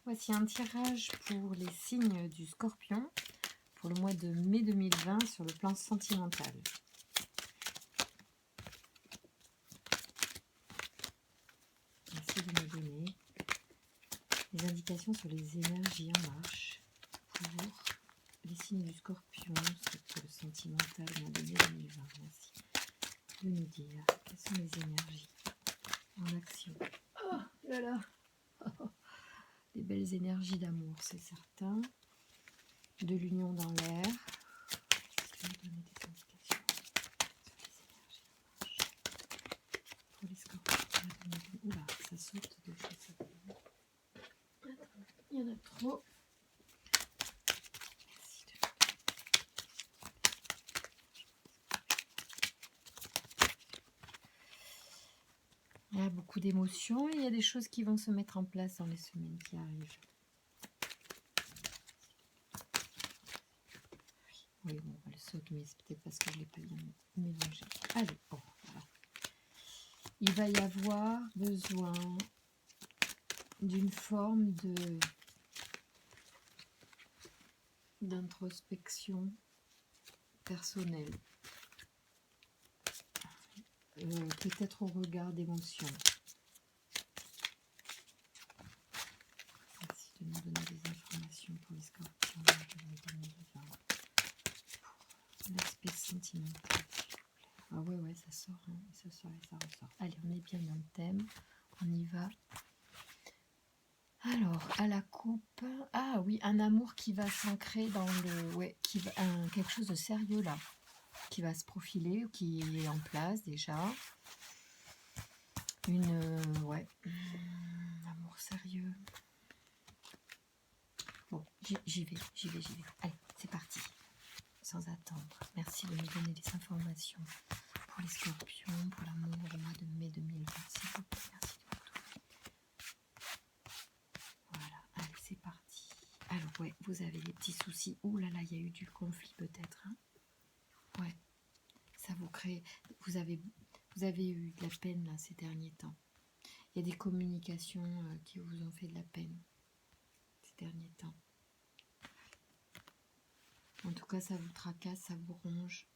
Voici un tirage pour les signes du Scorpion pour le mois de mai 2020 sur le plan sentimental. Merci de me donner des indications sur les énergies en marche pour les signes du Scorpion sur le sentimental mois de mai 2020. Merci de nous dire quelles sont les énergies en action. Oh là là. Des belles énergies d'amour, c'est certain. De l'union dans l'air. Je vais vous donner des indications sur les énergies en marche pour les Scorpions. Oula, ça saute de chez ça. Il y en a trop. Merci de... Il y a beaucoup d'émotions et il y a des choses qui vont se mettre en place dans les semaines qui arrivent. Oui, bon, elle saute, mais c'est peut-être parce que je ne l'ai pas bien mélangé. Allez, bon, voilà. Il va y avoir besoin d'une forme d'introspection personnelle. Peut-être au regard d'émotions. Merci de nous donner des informations pour les Scorpions de 2020. Pour l'aspect sentimental. Ah ouais, ça sort, hein, ça sort et ça ressort. Allez, on est bien dans le thème. On y va. Alors, à la coupe. Ah oui, un amour qui va s'ancrer dans le... Ouais, quelque chose de sérieux là. Qui va se profiler, qui est en place déjà. Ouais, amour sérieux. Bon, j'y vais. Allez, c'est parti. Sans attendre. Merci de me donner les informations pour les Scorpions, pour l'amour au mois de mai 2020. S'il vous plaît, merci de me donner. Voilà, allez, c'est parti. Alors, ouais, vous avez des petits soucis. Ouh là là, il y a eu du conflit peut-être. Hein, ouais, ça vous crée... Vous avez eu de la peine là ces derniers temps. Il y a des communications qui vous ont fait de la peine ces derniers temps. En tout cas, ça vous tracasse, ça vous ronge.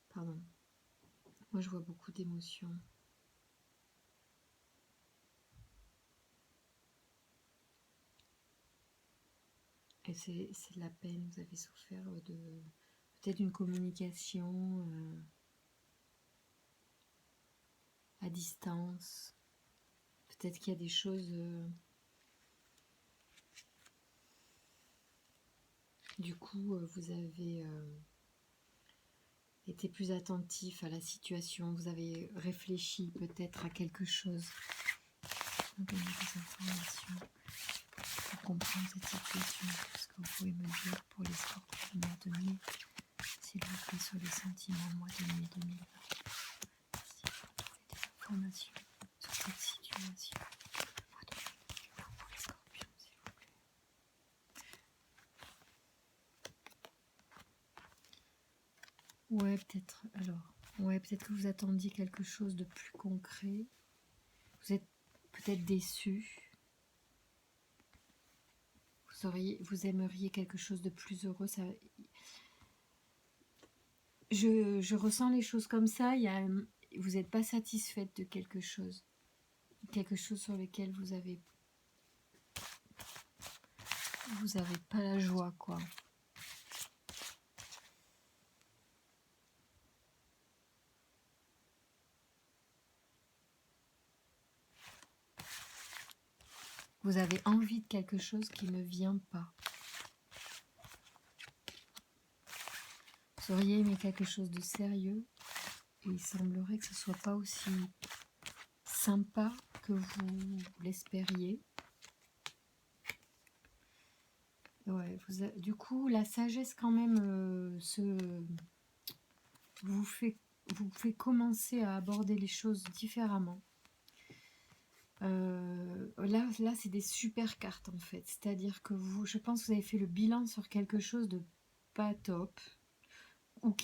Pardon. Moi, je vois beaucoup d'émotions. Et c'est de la peine. Vous avez souffert de peut-être une communication à distance. Peut-être qu'il y a des choses... du coup, vous avez été plus attentif à la situation. Vous avez réfléchi peut-être à quelque chose. Vous donner des informations pour comprendre cette situation. Qu'est-ce que vous pouvez me dire pour les Scorpions du mois de mai, s'il vous plaît, sur les sentiments mois de mai 2020. Merci pour trouver des informations sur cette situation. Mois de mai pour les Scorpions, s'il vous plaît. Ouais, peut-être. Alors, ouais, peut-être que vous attendiez quelque chose de plus concret. Vous êtes peut-être déçu. Vous aimeriez quelque chose de plus heureux. Ça, je ressens les choses comme ça. Vous n'êtes pas satisfaite de quelque chose sur lequel vous avez pas la joie, quoi. Vous avez envie de quelque chose qui ne vient pas. Vous auriez aimé quelque chose de sérieux et il semblerait que ce ne soit pas aussi sympa que vous l'espériez. Ouais, du coup, la sagesse quand même vous fait, vous fait commencer à aborder les choses différemment. Là c'est des super cartes en fait. C'est-à-dire que je pense que vous avez fait le bilan sur quelque chose de pas top ou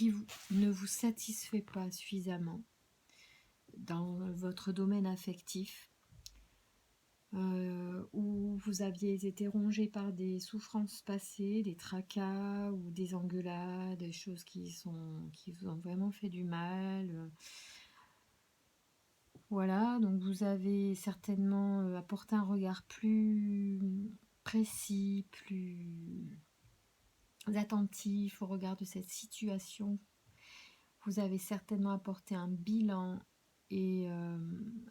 ne vous satisfait pas suffisamment dans votre domaine affectif. Où vous aviez été rongé par des souffrances passées, des tracas ou des engueulades, des choses qui vous ont vraiment fait du mal. Voilà, donc vous avez certainement apporté un regard plus précis, plus attentif au regard de cette situation. Vous avez certainement apporté un bilan. Et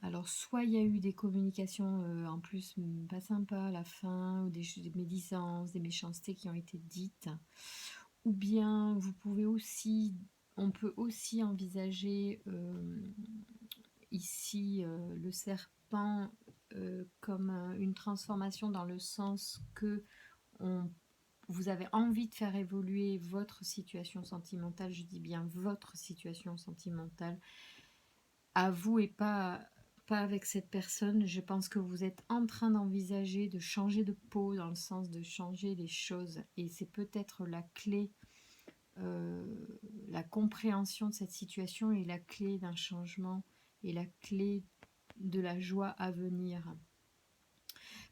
alors, soit il y a eu des communications en plus pas sympas à la fin, ou des médisances, des méchancetés qui ont été dites, ou bien on peut aussi envisager ici le serpent comme une transformation dans le sens que vous avez envie de faire évoluer votre situation sentimentale, je dis bien votre situation sentimentale, à vous et pas avec cette personne. Je pense que vous êtes en train d'envisager de changer de peau dans le sens de changer les choses. Et c'est peut-être la clé, la compréhension de cette situation est la clé d'un changement et la clé de la joie à venir.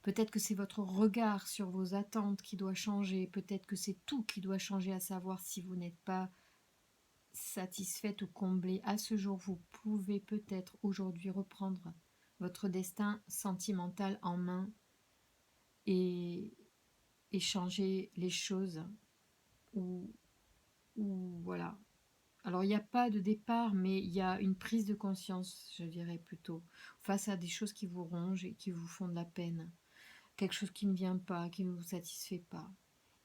Peut-être que c'est votre regard sur vos attentes qui doit changer. Peut-être que c'est tout qui doit changer, à savoir si vous n'êtes pas satisfaite ou comblée à ce jour, vous pouvez peut-être aujourd'hui reprendre votre destin sentimental en main et, et changer les choses. Ou voilà. Alors il n'y a pas de départ, mais il y a une prise de conscience, je dirais plutôt, face à des choses qui vous rongent et qui vous font de la peine. Quelque chose qui ne vient pas, qui ne vous satisfait pas.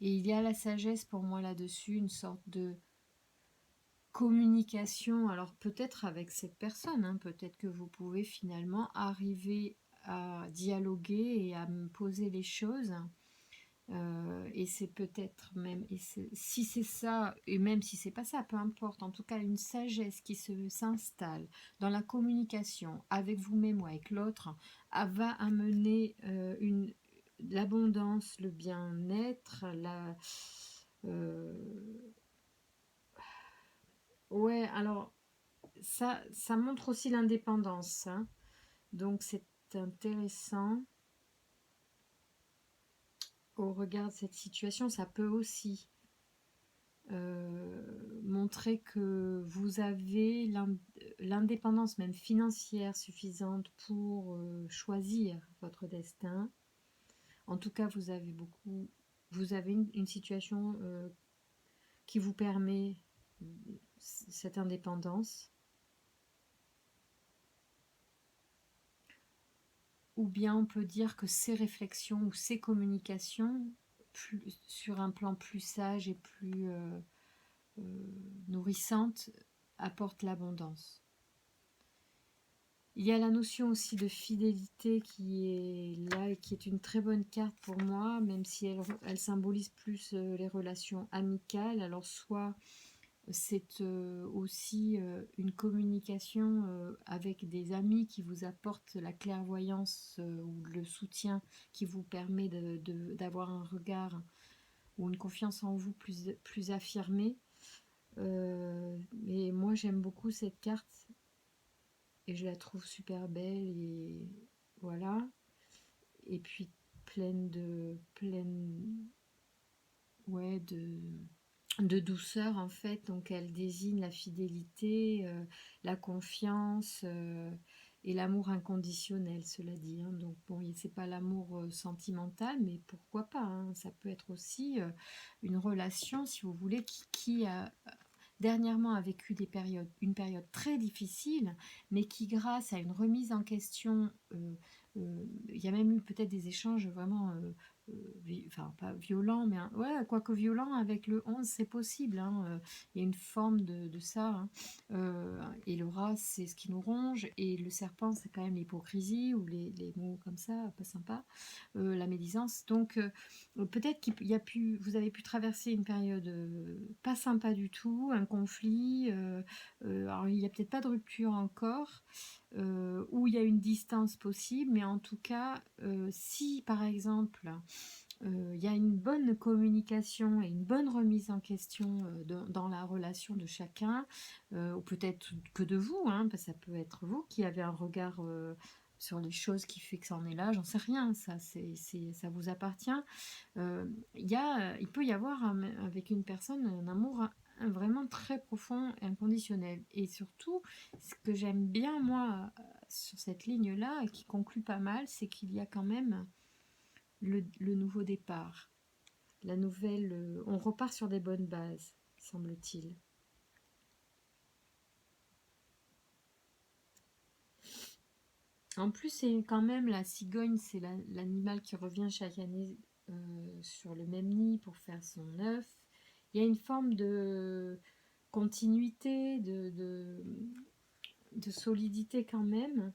Et il y a la sagesse pour moi là-dessus, une sorte de communication, alors peut-être avec cette personne, hein, peut-être que vous pouvez finalement arriver à dialoguer et à me poser les choses. Et c'est peut-être même, si c'est ça, et même si c'est pas ça, peu importe, en tout cas une sagesse qui s'installe dans la communication avec vous-même ou avec l'autre, va amener l'abondance, le bien-être, euh, ouais, alors ça montre aussi l'indépendance, hein. Donc c'est intéressant au regard de cette situation. Ça peut aussi montrer que vous avez l'indépendance même financière suffisante pour choisir votre destin. En tout cas, vous avez une situation qui vous permet cette indépendance. Ou bien on peut dire que ces réflexions ou ces communications, sur un plan plus sage et plus nourrissante, apportent l'abondance. Il y a la notion aussi de fidélité qui est là et qui est une très bonne carte pour moi, même si elle symbolise plus les relations amicales. Alors soit c'est aussi une communication avec des amis qui vous apportent la clairvoyance ou le soutien qui vous permet d'avoir un regard ou une confiance en vous plus affirmée. Mais moi j'aime beaucoup cette carte et je la trouve super belle et voilà. Et puis ouais, de douceur en fait, donc elle désigne la fidélité, la confiance et l'amour inconditionnel, cela dit, hein. Donc bon, c'est pas l'amour sentimental, mais pourquoi pas, hein. Ça peut être aussi une relation, si vous voulez, qui a dernièrement a vécu une période très difficile, mais qui grâce à une remise en question, il y a même eu peut-être des échanges vraiment enfin pas violent, mais ouais, quoique violent, avec le 11, c'est possible, hein, il y a une forme de ça, hein. Et le rat, c'est ce qui nous ronge, et le serpent, c'est quand même l'hypocrisie, ou les mots comme ça, pas sympa, la médisance. Donc, peut-être vous avez pu traverser une période pas sympa du tout, un conflit, alors il n'y a peut-être pas de rupture encore, où il y a une distance possible, mais en tout cas, si par exemple il y a une bonne communication et une bonne remise en question dans la relation de chacun, ou peut-être que de vous, hein, parce que ça peut être vous qui avez un regard sur les choses qui fait que ça en est là, j'en sais rien, ça, ça vous appartient. Il peut y avoir avec une personne un amour vraiment très profond et inconditionnel. Et surtout, ce que j'aime bien, moi, sur cette ligne-là, et qui conclut pas mal, c'est qu'il y a quand même le nouveau départ. La nouvelle... on repart sur des bonnes bases, semble-t-il. En plus, c'est quand même la cigogne, c'est l'animal qui revient chaque année sur le même nid pour faire son œuf. Il y a une forme de continuité, de solidité quand même.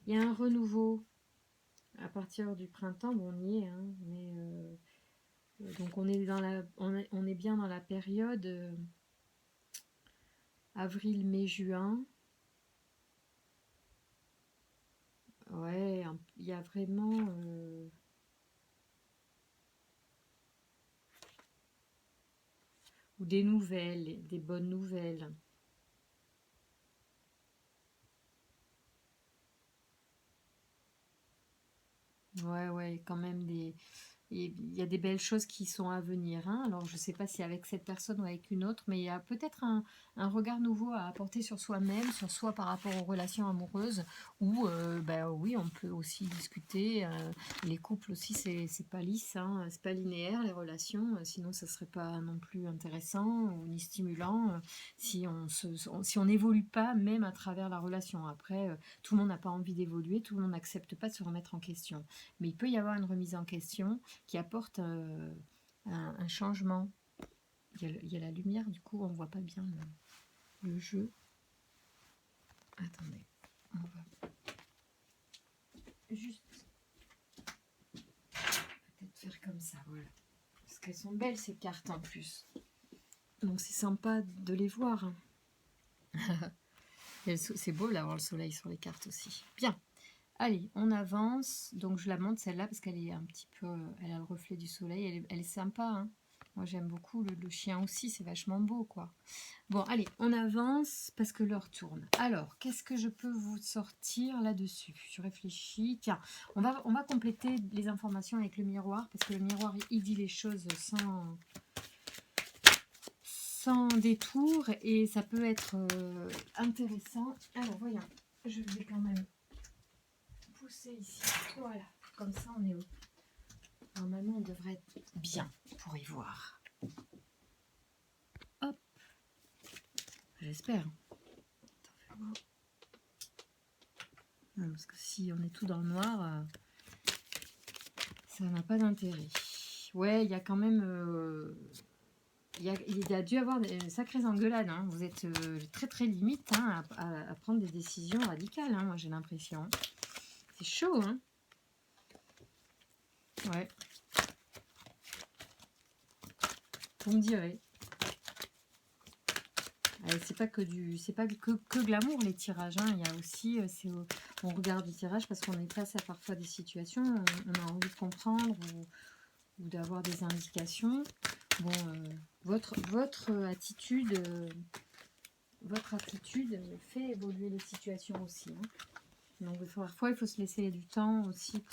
Il y a un renouveau à partir du printemps, bon, on y est, hein, mais donc on est bien dans la période avril, mai, juin. Ouais, il y a vraiment ou des nouvelles, des bonnes nouvelles. Ouais, quand même il y a des belles choses qui sont à venir, hein. Alors, je ne sais pas si avec cette personne ou avec une autre, mais il y a peut-être un regard nouveau à apporter sur soi-même, sur soi par rapport aux relations amoureuses, ou oui, on peut aussi discuter. Les couples aussi, c'est pas lisse, hein, c'est pas linéaire les relations, sinon ça serait pas non plus intéressant ou ni stimulant si on n'évolue pas même à travers la relation. Après, tout le monde n'a pas envie d'évoluer, tout le monde n'accepte pas de se remettre en question. Mais il peut y avoir une remise en question qui apporte un changement. Il y a la lumière, du coup, on voit pas bien le jeu. Attendez, on va juste peut-être faire comme ça, voilà. Parce qu'elles sont belles, ces cartes, en plus. Donc, c'est sympa de les voir. C'est beau d'avoir le soleil sur les cartes aussi. Bien. Allez, on avance. Donc, je la montre celle-là parce qu'elle est un petit peu... Elle a le reflet du soleil. Elle est sympa, hein. Moi, j'aime beaucoup. Le chien aussi, c'est vachement beau, quoi. Bon, allez, on avance parce que l'heure tourne. Alors, qu'est-ce que je peux vous sortir là-dessus? Je réfléchis. Tiens, on va compléter les informations avec le miroir parce que le miroir, il dit les choses sans détour et ça peut être intéressant. Alors, voyons, je vais quand même pousser ici. Voilà, comme ça, on est haut. Normalement, on devrait être bien pour y voir. Hop. J'espère. Parce que si on est tout dans le noir, ça n'a pas d'intérêt. Ouais, il y a quand même... il y a dû avoir des sacrées engueulades. Hein. Vous êtes très très limite, hein, à prendre des décisions radicales, hein, moi j'ai l'impression. C'est chaud, hein. Ouais. Vous me direz. C'est pas que de l'amour les tirages, hein. Il y a aussi, on regarde les tirages parce qu'on est face à parfois des situations, on a envie de comprendre ou d'avoir des indications. Bon, votre attitude fait évoluer les situations aussi, hein. Donc parfois il faut se laisser du temps aussi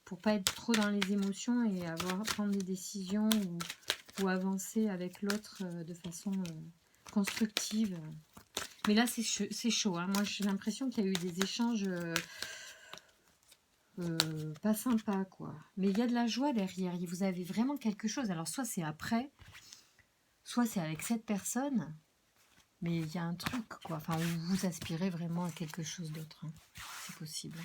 pour pas être trop dans les émotions et prendre des décisions ou avancer avec l'autre de façon constructive. Mais là c'est chaud, hein. Moi j'ai l'impression qu'il y a eu des échanges pas sympas, quoi. Mais il y a de la joie derrière, vous avez vraiment quelque chose. Alors soit c'est après, soit c'est avec cette personne. Mais il y a un truc, quoi. Enfin, vous aspirez vraiment à quelque chose d'autre. Hein. C'est possible.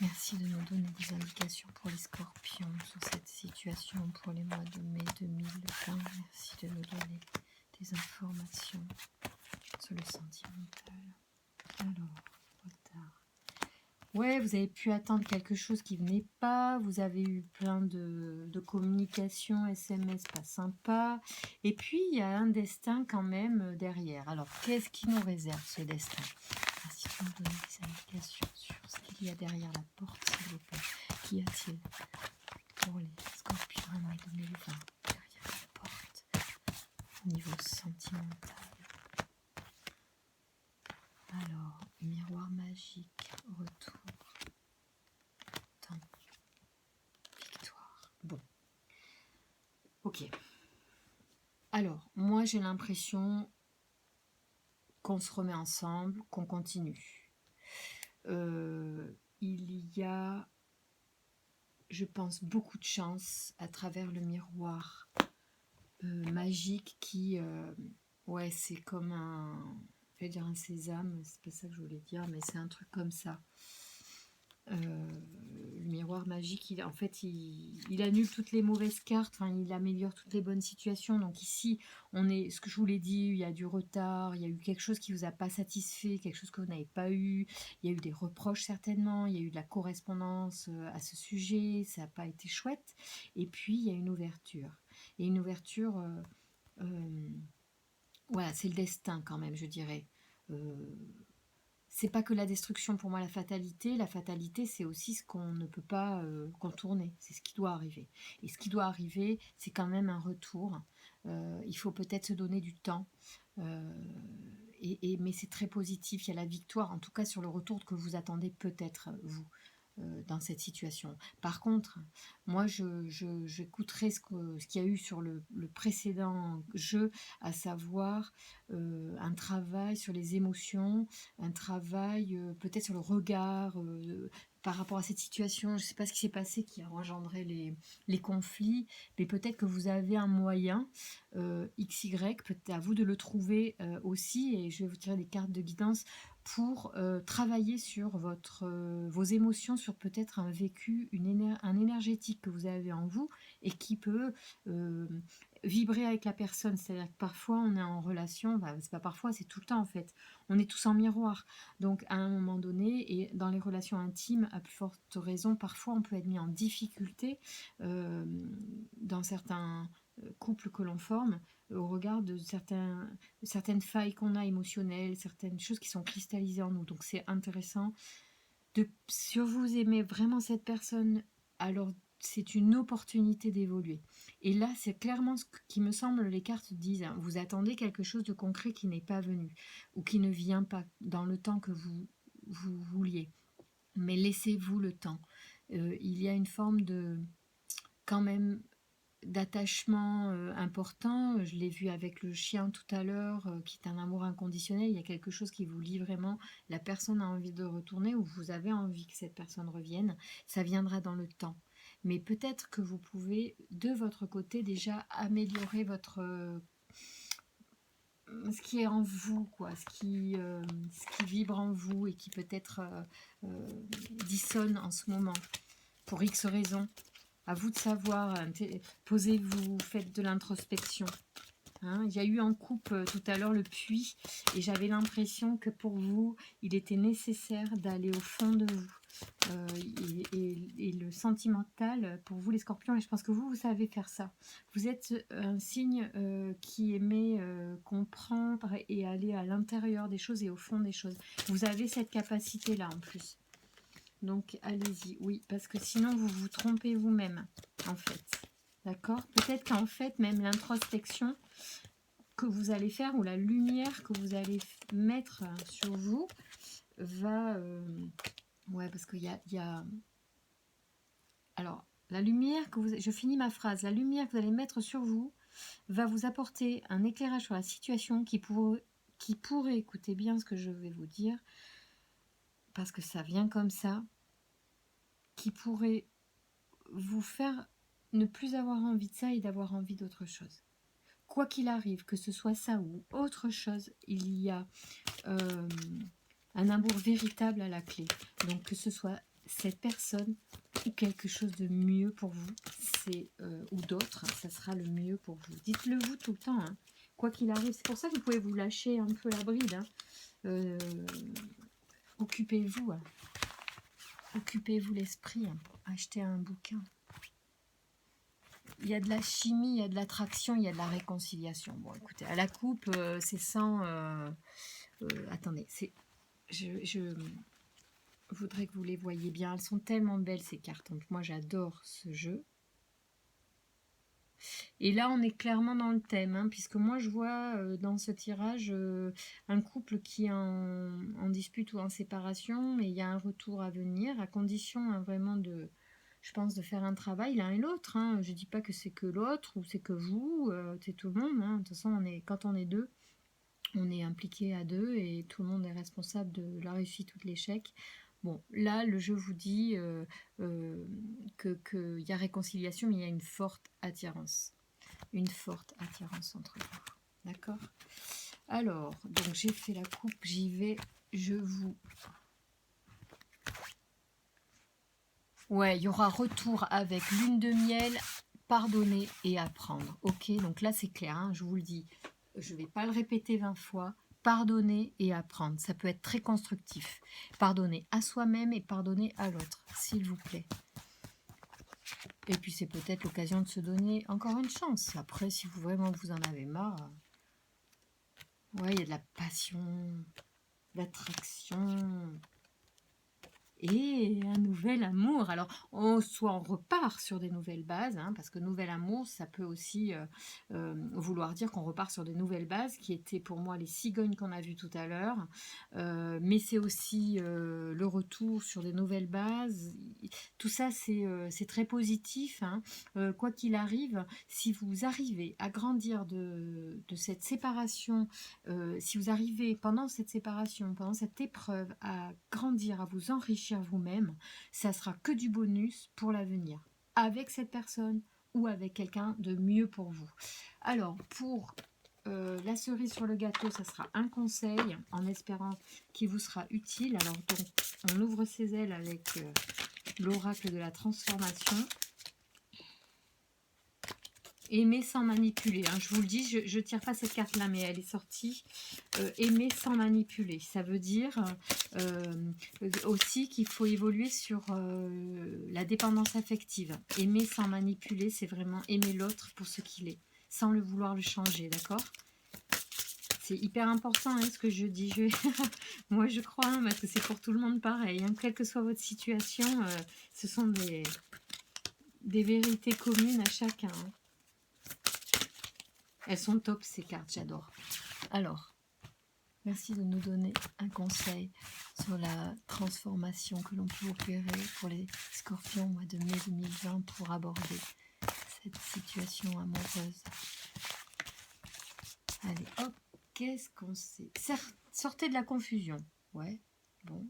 Merci de nous donner des indications pour les scorpions sur cette situation pour les mois de mai 2020. Merci de nous donner des informations sur le sentimental. Alors, retard. Ouais, vous avez pu attendre quelque chose qui venait pas. Vous avez eu plein de communications, SMS pas sympa. Et puis, il y a un destin quand même derrière. Alors, qu'est-ce qui nous réserve ce destin? Merci de nous donner des indications sur ce qu'il y a derrière la porte, s'il vous plaît. Qu'y a-t-il pour les scorpions en mai 2020 derrière la porte au niveau sentimental? Alors, miroir magique, retour, temps, victoire. Bon, ok. Alors, moi j'ai l'impression qu'on se remet ensemble, qu'on continue. Il y a, je pense, beaucoup de chance à travers le miroir magique qui, ouais, c'est comme un, je vais dire un sésame, c'est pas ça que je voulais dire, mais c'est un truc comme ça. Le miroir magique, en fait, il annule toutes les mauvaises cartes, enfin, il améliore toutes les bonnes situations. Donc ici, on est, ce que je vous l'ai dit, il y a du retard, il y a eu quelque chose qui vous a pas satisfait, quelque chose que vous n'avez pas eu, il y a eu des reproches certainement, il y a eu de la correspondance à ce sujet, ça n'a pas été chouette. Et puis, il y a une ouverture. Et une ouverture, voilà, c'est le destin quand même, je dirais. C'est pas que la destruction pour moi, la fatalité. La fatalité, c'est aussi ce qu'on ne peut pas contourner. C'est ce qui doit arriver. Et ce qui doit arriver, c'est quand même un retour. Il faut peut-être se donner du temps. Mais c'est très positif. Il y a la victoire, en tout cas sur le retour que vous attendez peut-être, vous, dans cette situation. Par contre, moi, j'écouterai ce qu'il y a eu sur le précédent jeu, à savoir un travail sur les émotions, un travail peut-être sur le regard par rapport à cette situation. Je ne sais pas ce qui s'est passé qui a engendré les conflits, mais peut-être que vous avez un moyen XY, peut-être à vous de le trouver aussi, et je vais vous tirer des cartes de guidance pour travailler sur vos émotions, sur peut-être un vécu, un énergétique que vous avez en vous et qui peut vibrer avec la personne. C'est-à-dire que parfois on est en relation, bah, c'est pas parfois, c'est tout le temps en fait. On est tous en miroir. Donc à un moment donné, et dans les relations intimes, à plus forte raison, parfois on peut être mis en difficulté dans certains couples que l'on forme au regard de certaines failles qu'on a émotionnelles, certaines choses qui sont cristallisées en nous. Donc c'est intéressant. Si vous aimez vraiment cette personne, alors c'est une opportunité d'évoluer. Et là, c'est clairement ce qui me semble, les cartes disent, hein, vous attendez quelque chose de concret qui n'est pas venu, ou qui ne vient pas dans le temps que vous vouliez. Mais laissez-vous le temps. Il y a une forme de, quand même, d'attachement important. Je l'ai vu avec le chien tout à l'heure, qui est un amour inconditionnel. Il y a quelque chose qui vous lie vraiment. La personne a envie de retourner ou vous avez envie que cette personne revienne. Ça viendra dans le temps. Mais peut-être que vous pouvez, de votre côté, déjà améliorer ce qui est en vous, quoi, ce qui vibre en vous et qui peut-être dissonne en ce moment, pour X raisons. À vous de savoir, posez-vous, faites de l'introspection. Hein, il y a eu en coupe tout à l'heure le puits et j'avais l'impression que pour vous, il était nécessaire d'aller au fond de vous. Et le sentimental, pour vous les scorpions, et je pense que vous savez faire ça. Vous êtes un signe qui aimait comprendre et aller à l'intérieur des choses et au fond des choses. Vous avez cette capacité-là en plus. Donc, allez-y, oui, parce que sinon, vous vous trompez vous-même, en fait. D'accord? Peut-être qu'en fait, même l'introspection que vous allez faire, ou la lumière que vous allez mettre sur vous, va... ouais, parce qu'il y a... Alors, la lumière que vous... Je finis ma phrase. La lumière que vous allez mettre sur vous va vous apporter un éclairage sur la situation qui pourrait, écoutez bien ce que je vais vous dire, parce que ça vient comme ça, qui pourrait vous faire ne plus avoir envie de ça et d'avoir envie d'autre chose. quoi qu'il arrive, que ce soit ça ou autre chose, il y a un amour véritable à la clé. Donc que ce soit cette personne ou quelque chose de mieux pour vous, ou d'autres, ça sera le mieux pour vous. Dites-le vous tout le temps, hein. Quoi qu'il arrive. C'est pour ça que vous pouvez vous lâcher un peu la bride. Hein. Occupez-vous. Hein. Occupez-vous l'esprit. Hein. Achetez un bouquin. Il y a de la chimie, il y a de l'attraction, il y a de la réconciliation. Bon, écoutez, à la coupe, c'est sans... attendez, je voudrais que vous les voyiez bien. Elles sont tellement belles, ces cartes. Donc, moi, j'adore ce jeu. Et là, on est clairement dans le thème, hein, puisque moi, je vois dans ce tirage un couple qui est en dispute ou en séparation, mais il y a un retour à venir, à condition hein, vraiment je pense, de faire un travail l'un et l'autre. Hein. Je ne dis pas que c'est que l'autre ou c'est que vous, c'est tout le monde. Hein. De toute façon, quand on est deux, on est impliqué à deux et tout le monde est responsable de la réussite ou de l'échec. Bon, là, le jeu vous dit qu'il y a réconciliation, mais il y a une forte attirance. Une forte attirance entre vous. D'accord? Alors, donc j'ai fait la coupe, j'y vais, je vous... Ouais, il y aura retour avec lune de miel, pardonner et apprendre. Ok, donc là c'est clair, hein, je vous le dis. Je ne vais pas le répéter 20 fois. Pardonner et apprendre. Ça peut être très constructif. Pardonner à soi-même et pardonner à l'autre, s'il vous plaît. Et puis c'est peut-être l'occasion de se donner encore une chance. Après, si vous vraiment vous en avez marre, ouais, il y a de la passion, de l'attraction et un nouvel amour. Alors, soit on repart sur des nouvelles bases, hein, parce que nouvel amour, ça peut aussi vouloir dire qu'on repart sur des nouvelles bases, qui étaient pour moi les cigognes qu'on a vues tout à l'heure. Mais c'est aussi le retour sur des nouvelles bases. Tout ça, c'est très positif. Hein. Quoi qu'il arrive, si vous arrivez à grandir de cette séparation, si vous arrivez pendant cette séparation, pendant cette épreuve, à grandir, à vous enrichir vous-même, ça sera que du bonus pour l'avenir, avec cette personne ou avec quelqu'un de mieux pour vous. Alors, pour la cerise sur le gâteau, ça sera un conseil, en espérant qu'il vous sera utile. Alors, donc, on ouvre ses ailes avec l'oracle de la transformation. Aimer sans manipuler. Hein. Je vous le dis, je ne tire pas cette carte-là, mais elle est sortie. Aimer sans manipuler. Ça veut dire aussi qu'il faut évoluer sur la dépendance affective. Aimer sans manipuler, c'est vraiment aimer l'autre pour ce qu'il est, sans le vouloir le changer, d'accord? C'est hyper important hein, ce que je dis. Moi, je crois, hein, parce que c'est pour tout le monde pareil. Hein. Quelle que soit votre situation, ce sont des vérités communes à chacun. Hein. Elles sont top ces cartes, j'adore. Alors, merci de nous donner un conseil sur la transformation que l'on peut opérer pour les scorpions au mois de mai 2020 pour aborder cette situation amoureuse. Allez, hop, qu'est-ce qu'on sait? Sortez de la confusion. Ouais, bon.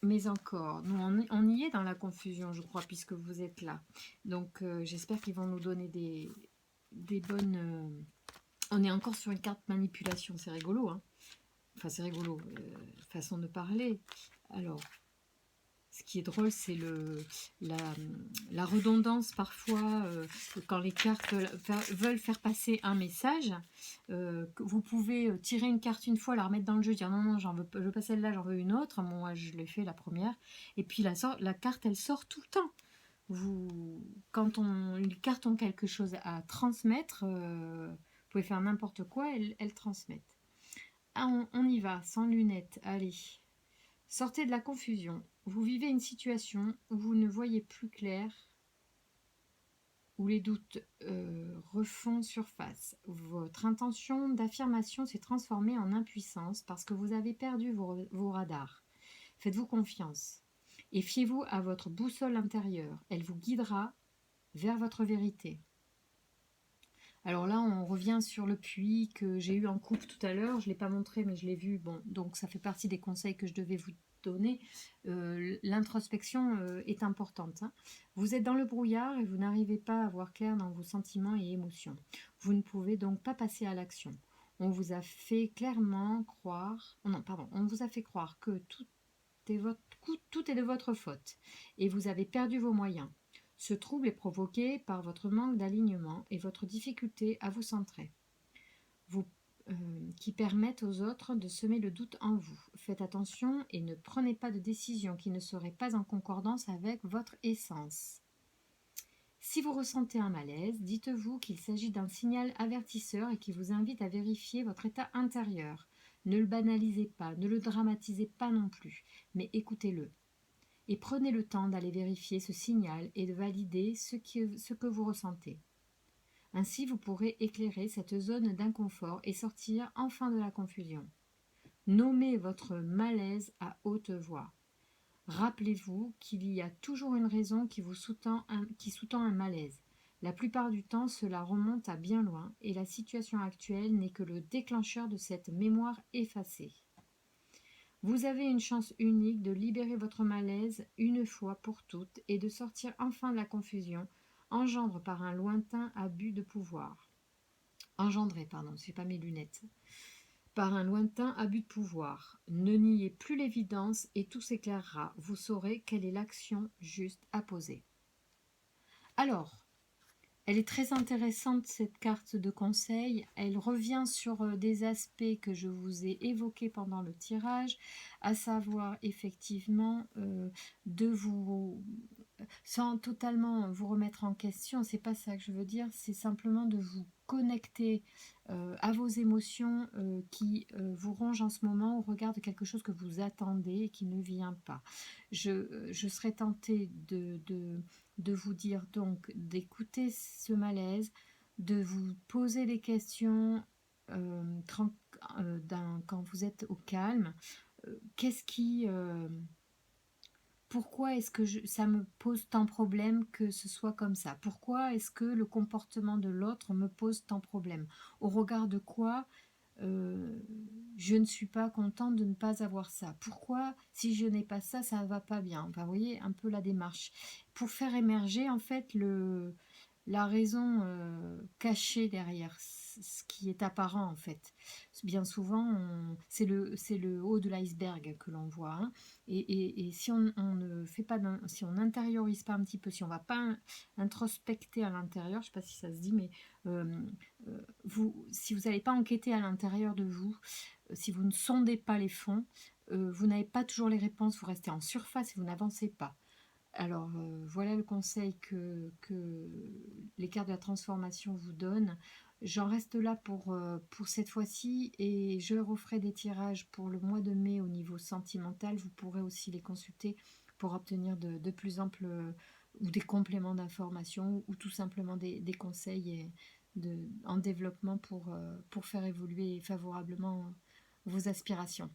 Mais encore, nous on y est dans la confusion, je crois, puisque vous êtes là. Donc, j'espère qu'ils vont nous donner des bonnes... On est encore sur une carte manipulation, c'est rigolo, hein. Enfin, c'est rigolo, façon de parler. Alors, ce qui est drôle, c'est la redondance parfois, quand les cartes veulent faire passer un message. Vous pouvez tirer une carte une fois, la remettre dans le jeu, dire non, non, je veux pas celle-là, j'en veux une autre. Moi, je l'ai fait la première. Et puis, la carte, elle sort tout le temps. Quand les cartes ont quelque chose à transmettre, vous pouvez faire n'importe quoi, elles transmettent. Ah, on y va, sans lunettes, allez. Sortez de la confusion. Vous vivez une situation où vous ne voyez plus clair, où les doutes refont surface. Votre intention d'affirmation s'est transformée en impuissance parce que vous avez perdu vos radars. Faites-vous confiance. Et fiez-vous à votre boussole intérieure. Elle vous guidera vers votre vérité. Alors là, on revient sur le puits que j'ai eu en coupe tout à l'heure. Je ne l'ai pas montré, mais je l'ai vu. Bon, donc ça fait partie des conseils que je devais vous donner. L'introspection est importante. Hein. Vous êtes dans le brouillard et vous n'arrivez pas à voir clair dans vos sentiments et émotions. Vous ne pouvez donc pas passer à l'action. On vous a fait clairement croire... Non, pardon. On vous a fait croire que tout est de votre faute et vous avez perdu vos moyens. Ce trouble est provoqué par votre manque d'alignement et votre difficulté à vous centrer, qui permettent aux autres de semer le doute en vous. Faites attention et ne prenez pas de décision qui ne serait pas en concordance avec votre essence. Si vous ressentez un malaise, dites-vous qu'il s'agit d'un signal avertisseur et qui vous invite à vérifier votre état intérieur. Ne le banalisez pas, ne le dramatisez pas non plus, mais écoutez-le. Et prenez le temps d'aller vérifier ce signal et de valider ce que vous ressentez. Ainsi, vous pourrez éclairer cette zone d'inconfort et sortir enfin de la confusion. Nommez votre malaise à haute voix. Rappelez-vous qu'il y a toujours une raison qui sous-tend un malaise. La plupart du temps, cela remonte à bien loin et la situation actuelle n'est que le déclencheur de cette mémoire effacée. Vous avez une chance unique de libérer votre malaise une fois pour toutes et de sortir enfin de la confusion, engendrée par un lointain abus de pouvoir. J'ai pas mes lunettes. Par un lointain abus de pouvoir. Ne niez plus l'évidence et tout s'éclairera. Vous saurez quelle est l'action juste à poser. Alors, elle est très intéressante cette carte de conseil. Elle revient sur des aspects que je vous ai évoqués pendant le tirage, à savoir effectivement de vous, sans totalement vous remettre en question, c'est pas ça que je veux dire, c'est simplement de vous connecter à vos émotions qui vous rongent en ce moment au regard de quelque chose que vous attendez et qui ne vient pas. Je serais tentée de vous dire donc d'écouter ce malaise, de vous poser des questions quand vous êtes au calme. Pourquoi est-ce que ça me pose tant de problème que ce soit comme ça? Pourquoi est-ce que le comportement de l'autre me pose tant de problème? Au regard de quoi je ne suis pas contente de ne pas avoir ça? Pourquoi, si je n'ai pas ça, ça ne va pas bien? Enfin, vous voyez un peu la démarche. Pour faire émerger, en fait, la raison cachée derrière ce qui est apparent, en fait. Bien souvent, c'est le haut de l'iceberg que l'on voit. Hein. Et si on ne fait pas, si on n'intériorise pas un petit peu, si on ne va pas introspecter à l'intérieur, je ne sais pas si ça se dit, mais si vous n'allez pas enquêter à l'intérieur de vous, si vous ne sondez pas les fonds, vous n'avez pas toujours les réponses, vous restez en surface et vous n'avancez pas. Alors voilà le conseil que les cartes de la transformation vous donnent. J'en reste là pour cette fois-ci et je referai des tirages pour le mois de mai au niveau sentimental. Vous pourrez aussi les consulter pour obtenir de plus amples ou des compléments d'informations ou tout simplement des conseils en développement pour faire évoluer favorablement vos aspirations.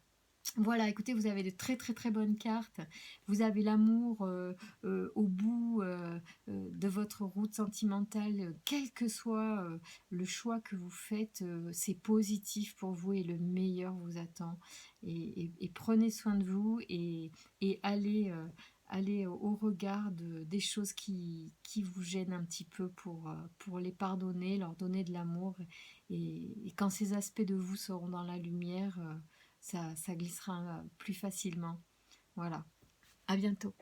Voilà, écoutez, vous avez de très très très bonnes cartes. Vous avez l'amour au bout de votre route sentimentale, quel que soit le choix que vous faites, c'est positif pour vous et le meilleur vous attend. Et prenez soin de vous et allez au regard des choses qui vous gênent un petit peu pour les pardonner, leur donner de l'amour. Et quand ces aspects de vous seront dans la lumière, ça glissera plus facilement. Voilà. À bientôt.